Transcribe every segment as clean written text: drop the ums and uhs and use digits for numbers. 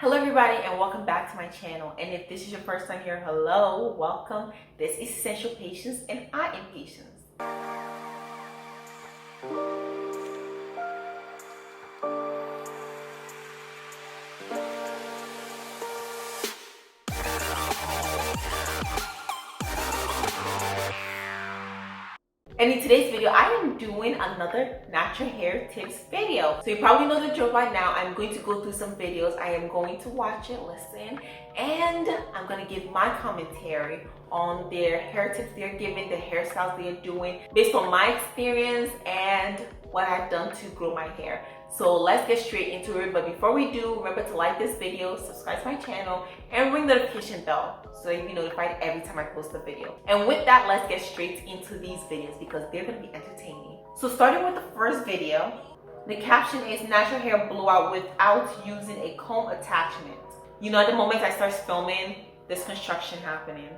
Hello everybody and welcome back to my channel, and if this is your first time here, hello, welcome. This is Essential Patience and I am Patience. And in today's video, I am doing another natural hair tips video. So you probably know the drill by now. I'm going to go through some videos. I am going to watch it, listen, and I'm going to give my commentary on their hair tips they're giving, the hairstyles they're doing, based on my experience and what I've done to grow my hair. So let's get straight into it. But before we do, remember to like this video, subscribe to my channel, and ring the notification bell so you'll be notified every time I post a video. And with that, let's get straight into these videos because they're going to be entertaining. So starting with the first video, the caption is natural hair blowout without using a comb attachment. You know, at the moment I start filming, there's construction happening.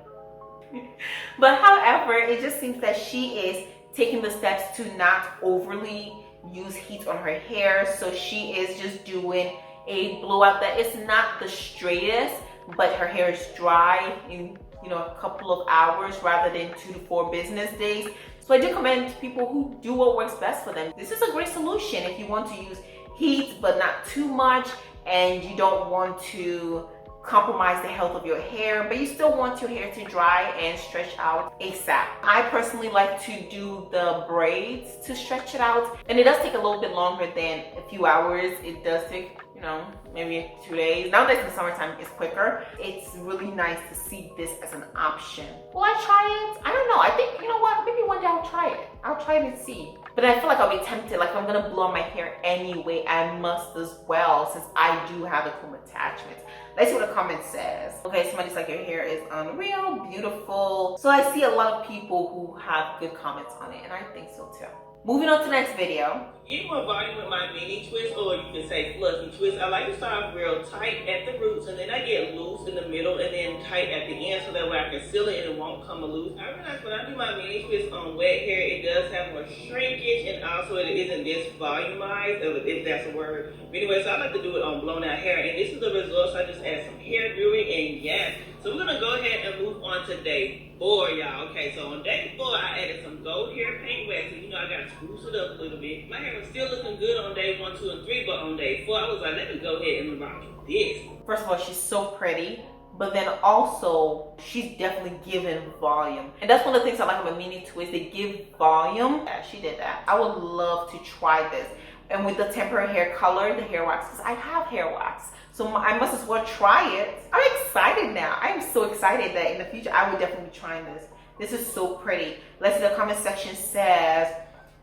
But however, it just seems that she is taking the steps to not overly use heat on her hair. So she is just doing a blowout that is not the straightest, but her hair is dry in a couple of hours rather than 2 to 4 business days. So I do commend people who do what works best for them. This is a great solution if you want to use heat but not too much, and you don't want to compromise the health of your hair, but you still want your hair to dry and stretch out ASAP. I personally like to do the braids to stretch it out, and it does take a little bit longer than a few hours. It does take, maybe 2 days. Now that it's in the summertime, it's quicker. It's really nice to see this as an option. Will I try it? I don't know. I think, you know what? Maybe one day I'll try it. I'll try it and see. But I feel like I'll be tempted. Like, if I'm gonna blow my hair anyway, I must as well, since I do have a comb attachment. Let's see what the comment says. Okay, somebody's like, your hair is unreal, beautiful. So I see a lot of people who have good comments on it, and I think so too. Moving on to the next video. Get more volume with my mini twist, or you can say fluffy twist. I like to start off real tight at the roots, and then I get loose in the middle, and then tight at the end, so that way I can seal it and it won't come loose. I realize when I do my mini twist on wet hair, it does have more shrinkage, and also it isn't this volumized, if that's a word. But anyway, so I like to do it on blown out hair, and this is the result. So I just add some hair growing, and yes. So we're gonna go ahead and move on to day 4, y'all. Okay, so on day 4, I added some gold hair paint wax, and I got to spruce it up a little bit. My hair was still looking good on day 1, 2, and 3, but on day 4, I was like, let me go ahead and rock this. First of all, she's so pretty, but then also she's definitely given volume, and that's one of the things I like about mini twists. They give volume. Yeah, she did that. I would love to try this, and with the temporary hair color, the hair wax, because I have hair wax, so I must as well try it. I'm excited now. I am so excited that in the future I would definitely be trying this. This is so pretty. Let's see, the comment section says,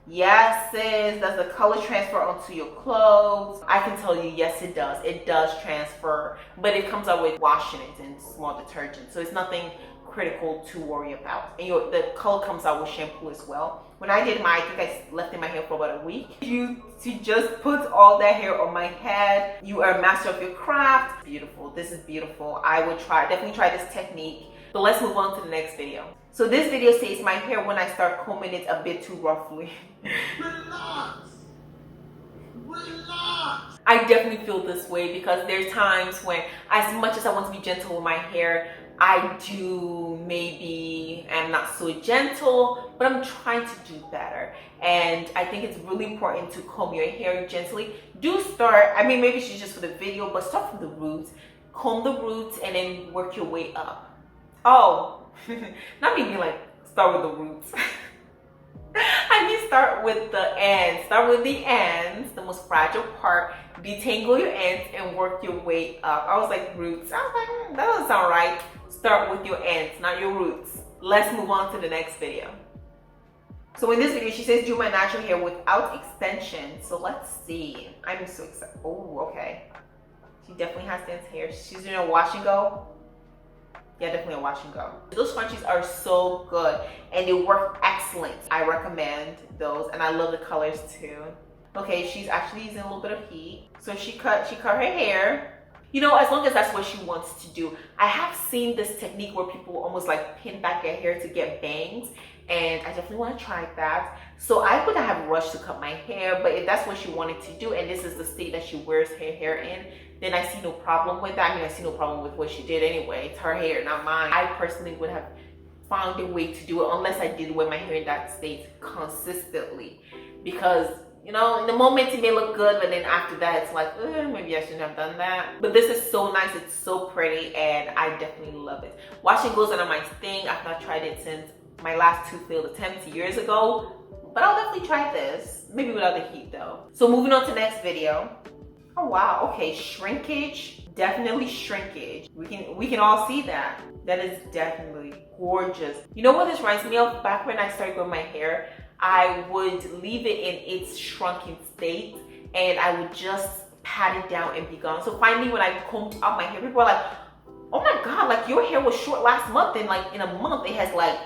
yes, sis, does the color transfer onto your clothes? I can tell you, yes, it does. It does transfer, but it comes out with washing it in small detergent, so it's nothing critical to worry about. And the color comes out with shampoo as well. When I did mine, I think I left in my hair for about a week. You just put all that hair on my head. You are a master of your craft. Beautiful. This is beautiful. I would definitely try this technique. But let's move on to the next video. So this video says my hair when I start combing it a bit too roughly. Relax. Relax. I definitely feel this way because there's times when, as much as I want to be gentle with my hair, I do maybe am not so gentle, but I'm trying to do better. And I think it's really important to comb your hair gently. Do start, maybe it's just for the video, but start from the roots. Comb the roots and then work your way up. Oh, not meaning like start with the roots. I mean start with the ends. Start with the ends, the most fragile part. Detangle your ends and work your way up. I was like, roots. I was like, that doesn't sound right. Start with your ends, not your roots. Let's move on to the next video. So in this video, she says do my natural hair without extensions. So let's see. I'm so excited. Oh, okay. She definitely has dense hair. She's doing a wash and go. Yeah, definitely a wash and go. Those scrunchies are so good and they work excellent. I recommend those, and I love the colors too. Okay, she's actually using a little bit of heat. So she cut her hair. As long as that's what she wants to do. I have seen this technique where people almost like pin back their hair to get bangs, and I definitely want to try that. So I wouldn't have rushed to cut my hair, but if that's what she wanted to do, and this is the state that she wears her hair in, then I see no problem with that. I mean, I see no problem with what she did anyway. It's her hair, not mine. I personally would have found a way to do it unless I did wear my hair in that state consistently, because you know, in the moment it may look good, but then after that it's like, maybe I shouldn't have done that. But this is so nice, it's so pretty, and I definitely love it. Washing goes on my thing. I've not tried it since my last 2 failed attempts years ago, but I'll definitely try this, maybe without the heat though. So moving on to the next video. Oh wow, okay, shrinkage, definitely shrinkage. We can all see that. That is definitely gorgeous. You know what this reminds me of? Back when I started growing my hair, I would leave it in its shrunken state and I would just pat it down and be gone. So finally when I combed out my hair, people were like, oh my god, like your hair was short last month and like in a month it has like,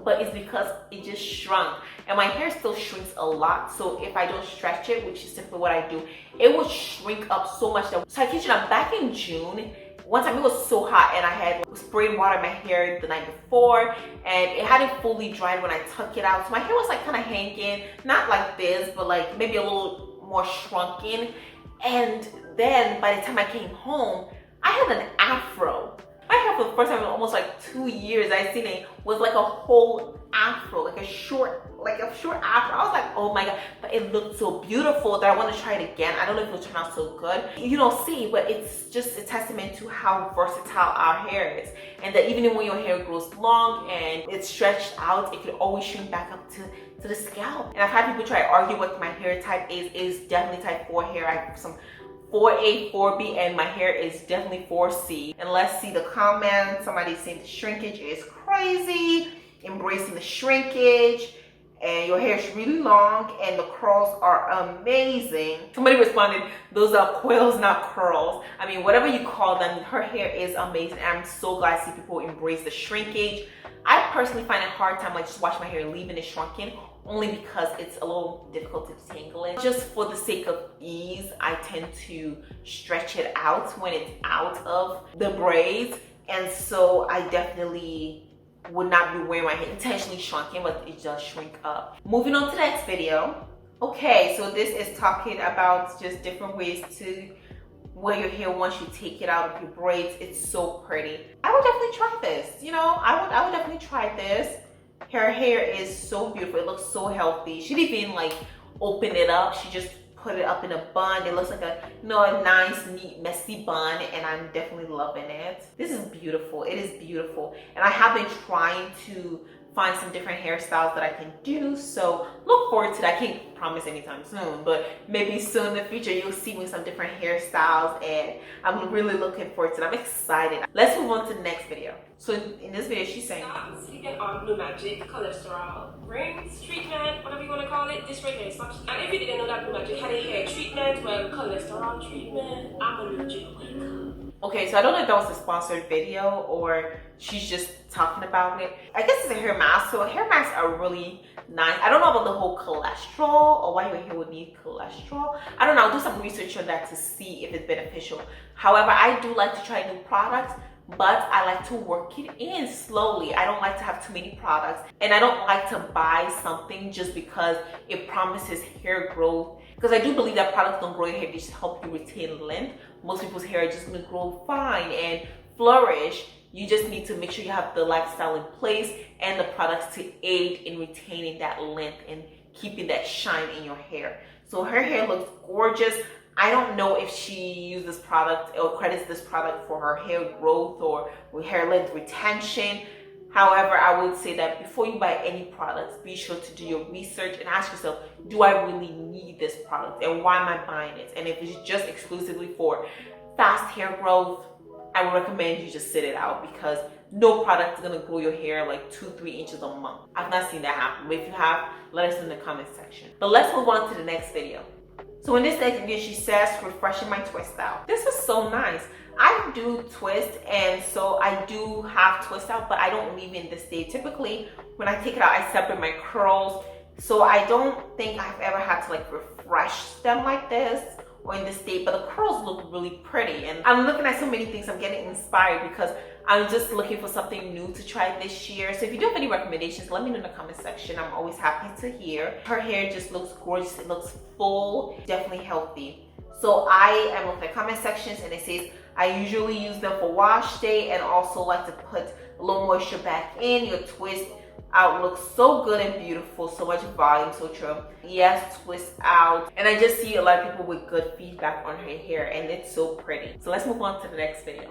but it's because it just shrunk. And my hair still shrinks a lot, so if I don't stretch it, which is simply what I do, it will shrink up so much that, so I kid you not, back in June, one time it was so hot and I had sprayed water in my hair the night before and it hadn't fully dried when I took it out. So my hair was like kind of hanging, not like this, but like maybe a little more shrunken. And then by the time I came home, I had an afro. My hair for the first time in almost like 2 years I seen it was like a whole afro, like a short afro. I was like, oh my god, but it looked so beautiful that I want to try it again. I don't know if it'll turn out so good. You don't see, but it's just a testament to how versatile our hair is, and that even when your hair grows long and it's stretched out, it can always shrink back up to the scalp. And I've had people try to argue what my hair type is definitely type 4 hair. I have some 4A, 4B, and my hair is definitely 4C. And let's see the comments. Somebody's saying the shrinkage is crazy, embracing the shrinkage, and your hair is really long and the curls are amazing. Somebody responded, those are coils, not curls. I mean, whatever you call them, her hair is amazing. I'm so glad to see people embrace the shrinkage. I personally find it hard time like just washing my hair leaving it shrunken, only because it's a little difficult to detangle it. Just for the sake of ease, I tend to stretch it out when it's out of the braids. And so I definitely would not be wearing my hair intentionally shrunken, but it does shrink up. Moving on to the next video. Okay, so this is talking about just different ways to wear your hair once you take it out of your braids. It's so pretty. I would definitely try this. You know, I would definitely try this. Her hair is so beautiful. It looks so healthy. She didn't even like open it up. She just put it up in a bun. It looks like a, you know, a nice, neat, messy bun, and I'm definitely loving it. This is beautiful. It is beautiful. And I have been trying to find some different hairstyles that I can do, so look forward to that. I can't promise anytime soon, but maybe soon in the future you'll see me with some different hairstyles, and I'm really looking forward to it. I'm excited. Let's move on to the next video. So in this video she's saying, speaking on Blue Magic cholesterol rings treatment, whatever you want to call it, this right here. And if you didn't know that Blue Magic had a hair treatment, well, cholesterol treatment, I'm allergic. okay, so I don't know if that was a sponsored video or she's just talking about it. I guess it's a hair mask. So hair masks are really nice. I don't know about the whole cholesterol or why your hair would need cholesterol. I don't know. I'll do some research on that to see if it's beneficial. However, I do like to try new products, but I like to work it in slowly. I don't like to have too many products, and I don't like to buy something just because it promises hair growth, because I do believe that products don't grow your hair, they just help you retain length. Most people's hair are just going to grow fine and flourish. You just need to make sure you have the lifestyle in place and the products to aid in retaining that length and keeping that shine in your hair. So her hair looks gorgeous. I don't know if she used this product or credits this product for her hair growth or hair length retention. However, I would say that before you buy any products, be sure to do your research and ask yourself, do I really need this product and why am I buying it? And if it's just exclusively for fast hair growth, I would recommend you just sit it out, because no product is going to grow your hair like 2-3 inches a month. I've not seen that happen, but if you have, let us know in the comment section. But let's move on to the next video. So in this next video, she says, refreshing my twist out. This is so nice. I do twist, and so I do have twist out, but I don't leave it in this state. Typically, when I take it out, I separate my curls. So I don't think I've ever had to like refresh them like this or in this state, but the curls look really pretty. And I'm looking at so many things. I'm getting inspired because I'm just looking for something new to try this year. So if you do have any recommendations, let me know in the comment section. I'm always happy to hear. Her hair just looks gorgeous. It looks full, definitely healthy. So I am looking at comment sections and it says I usually use them for wash day and also like to put a little moisture back in. Your twist out looks so good and beautiful, so much volume, so true. Yes, twist out. And I just see a lot of people with good feedback on her hair and it's so pretty. So let's move on to the next video.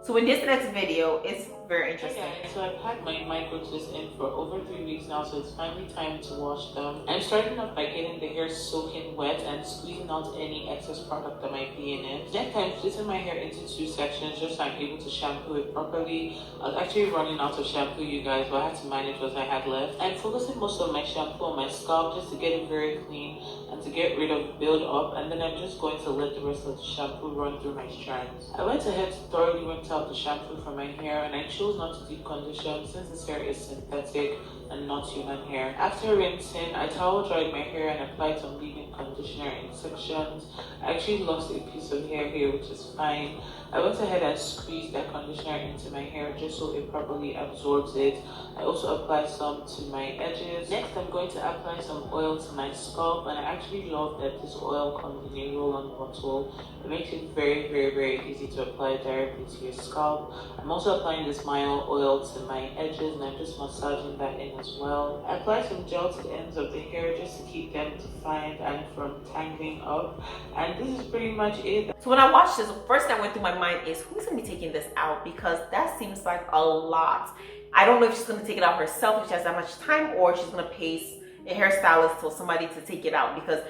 So in this next video, it's very interesting. Hey guys, so I've had my micro twists in for over 3 weeks now, so it's finally time to wash them. I'm starting off by getting the hair soaking wet and squeezing out any excess product that might be in it. Next, I'm splitting my hair into 2 sections just so I'm able to shampoo it properly. I was actually running out of shampoo, you guys, but I had to manage what I had left. I'm focusing most of my shampoo on my scalp just to get it very clean and to get rid of build up, and then I'm just going to let the rest of the shampoo run through my strands. I went ahead to thoroughly rinse out the shampoo from my hair, and I chose not to deep condition since this hair is synthetic and not human hair. After rinsing, I towel dried my hair and applied some leave-in conditioner in sections. I actually lost a piece of hair here, which is fine. I went ahead and squeezed that conditioner into my hair just so it properly absorbs it. I also applied some to my edges. Next, I'm going to apply some oil to my scalp, and I actually love that this oil comes in a roll-on bottle. It makes it very, very, very easy to apply directly to your scalp. I'm also applying this mild oil to my edges, and I'm just massaging that in as well. I apply some gel to the ends of the hair just to keep them defined and from tangling up. And this is pretty much it. So when I watched this, the first thing that went through my mind is who's gonna be taking this out, because that seems like a lot. I don't know if she's gonna take it out herself if she has that much time, or she's gonna pay a hairstylist or somebody to take it out, because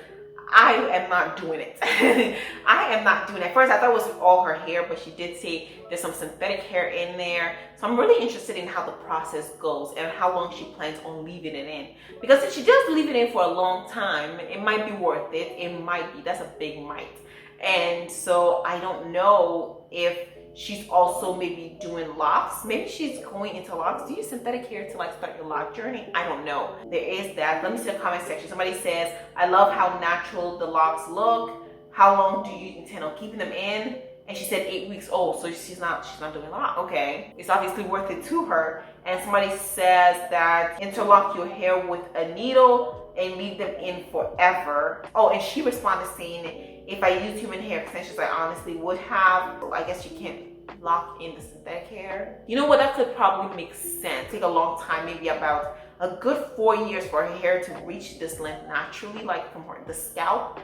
I am not doing it. I am not doing it. At first, I thought it was all her hair, but she did say there's some synthetic hair in there. So I'm really interested in how the process goes and how long she plans on leaving it in. Because if she does leave it in for a long time, it might be worth it. It might be. That's a big might. And so I don't know if she's also maybe doing locks. Maybe she's going into locks. Do you use synthetic hair to like start your lock journey? I don't know. There is that. Let me see the comment section. Somebody says, I love how natural the locks look. How long do you intend on keeping them in? And she said 8 weeks old, so she's not doing lock. Okay, it's obviously worth it to her. And somebody says that interlock your hair with a needle and leave them in forever. Oh, and she responded saying, if I use human hair extensions, I honestly would have. I guess you can't lock in the synthetic hair. You know what, that could probably make sense. Take a long time, maybe about a good 4 years for her hair to reach this length naturally, like from the scalp.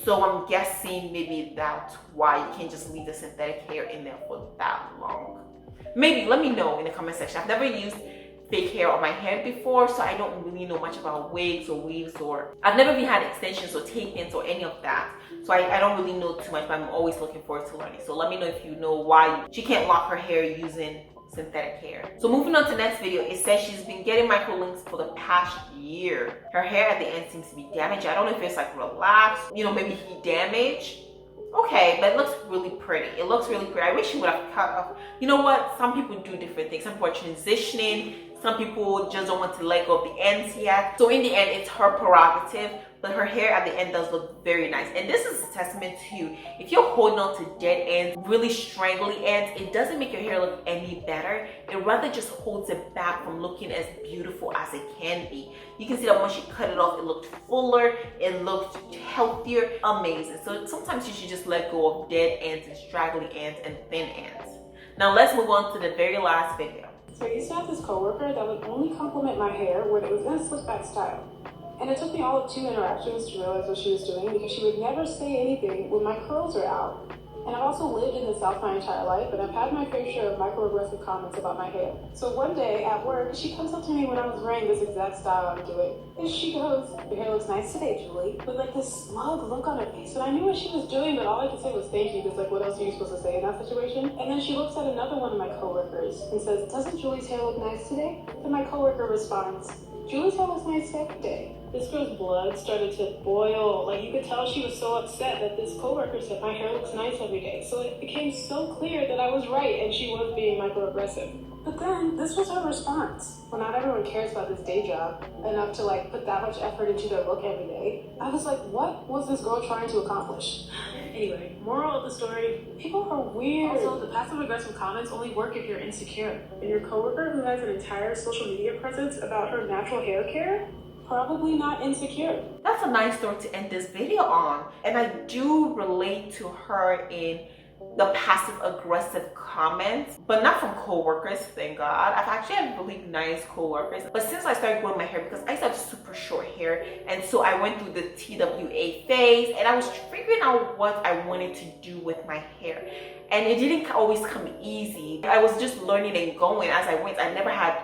So I'm guessing maybe that's why you can't just leave the synthetic hair in there for that long. Maybe, let me know in the comment section. I've never used fake hair on my head before, so I don't really know much about wigs or weaves, or I've never even had extensions or tape-ins or any of that. So I don't really know too much, but I'm always looking forward to learning. So let me know if you know why she can't lock her hair using synthetic hair. So moving on to the next video, it says she's been getting MicroLinks for the past year. Her hair at the end seems to be damaged. I don't know if it's like relaxed, you know, maybe heat damage. Okay, but it looks really pretty. It looks really pretty. I wish she would have cut off. You know what? Some people do different things. Some people are transitioning. Some people just don't want to let go of the ends yet. So in the end, it's her prerogative, but her hair at the end does look very nice. And this is a testament to, if you're holding on to dead ends, really strangly ends, it doesn't make your hair look any better. It rather just holds it back from looking as beautiful as it can be. You can see that once she cut it off, it looked fuller, it looked healthier, amazing. So sometimes you should just let go of dead ends and straggly ends and thin ends. Now let's move on to the very last video. So I used to have this coworker that would only compliment my hair when it was in a slick back style. And it took me all of 2 interactions to realize what she was doing, because she would never say anything when my curls are out. And I've also lived in the South my entire life, and I've had my fair share of microaggressive comments about my hair. So one day at work, she comes up to me when I was wearing this exact style I'm doing, and she goes, "Your hair looks nice today, Julie," with like this smug look on her face. And I knew what she was doing, but all I could say was thank you, because like what else are you supposed to say in that situation? And then she looks at another one of my coworkers and says, "Doesn't Julie's hair look nice today?" And my coworker responds, "Julie's hair looks nice every day." This girl's blood started to boil. Like, you could tell she was so upset that this coworker said my hair looks nice every day. So it became so clear that I was right and she was being microaggressive. But then this was her response. Well, not everyone cares about this day job enough to like put that much effort into their look every day. I was like, what was this girl trying to accomplish? Anyway, moral of the story, people are weird. Also, the passive aggressive comments only work if you're insecure. And your coworker who has an entire social media presence about her natural hair care, probably not insecure. That's a nice note to end this video on. And I do relate to her in the passive aggressive comments, but not from coworkers, thank God. I've actually had really nice coworkers, but since I started growing my hair, because I used to have super short hair, and so I went through the TWA phase, and I was figuring out what I wanted to do with my hair, and it didn't always come easy. I was just learning and going as I went. I never had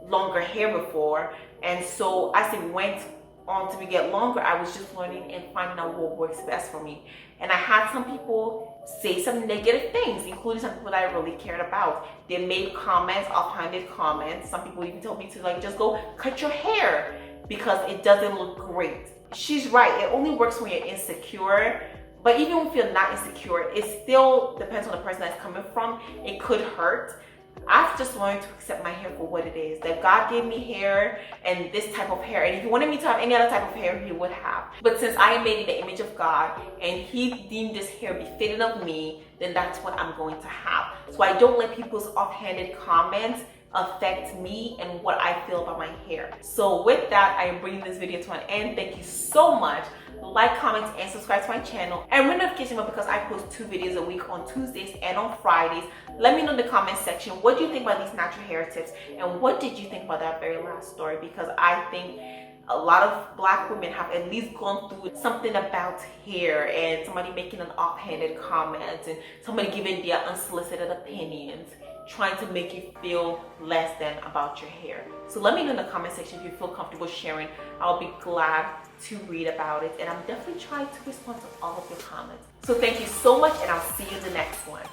longer hair before, and so as it went on to get longer, I was just learning and finding out what works best for me. And I had some people say some negative things, including some people that I really cared about. They made comments, offhanded comments. Some people even told me to like just go cut your hair because it doesn't look great. She's right, it only works when you're insecure. But even if you're not insecure, it still depends on the person that's coming from. It could hurt. I've just learned to accept my hair for what it is. That God gave me hair and this type of hair. And if He wanted me to have any other type of hair, He would have. But since I am made in the image of God and He deemed this hair befitting of me, then that's what I'm going to have. So I don't let people's offhanded comments affect me and what I feel about my hair. So with that, I am bringing this video to an end. Thank you so much. Like, comment, and subscribe to my channel, and ring notification bell because I post 2 videos a week on Tuesdays and on Fridays. Let me know in the comment section what do you think about these natural hair tips, and what did you think about that very last story, because I think a lot of Black women have at least gone through something about hair, and somebody making an offhanded comment and somebody giving their unsolicited opinions, trying to make you feel less than about your hair. So let me know in the comment section if you feel comfortable sharing. I'll be glad to read about it, and I'm definitely trying to respond to all of your comments. So thank you so much, and I'll see you in the next one.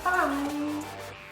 Bye.